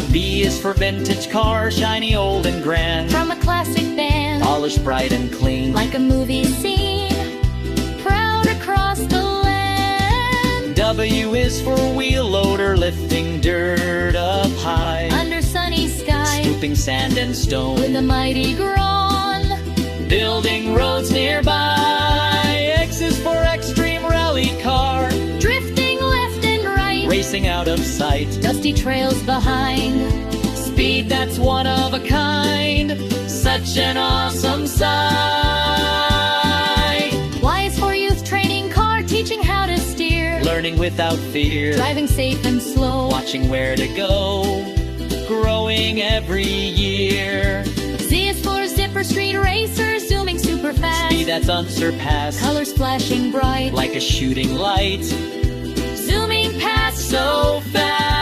V is for vintage car, shiny, old, and grand. From a classic band, Polished, bright, and clean. like a movie scene, proud across the land. W is for wheel loader, lifting dirt up high. Under sunny skies, Scooping sand and stone. with a mighty groan. Building roads nearby. X is for extreme rally car. Drifting left and right, Racing out of sight. dusty trails behind. Speed that's one of a kind. Such an awesome sight. Y is for youth training car, teaching how to steer. Learning without fear. Driving safe and slow. Watching where to go. Growing every year. Z is for zipper street racer, zooming super fast. Speed that's unsurpassed. Colors flashing bright, Like a shooting light. zooming past So fast.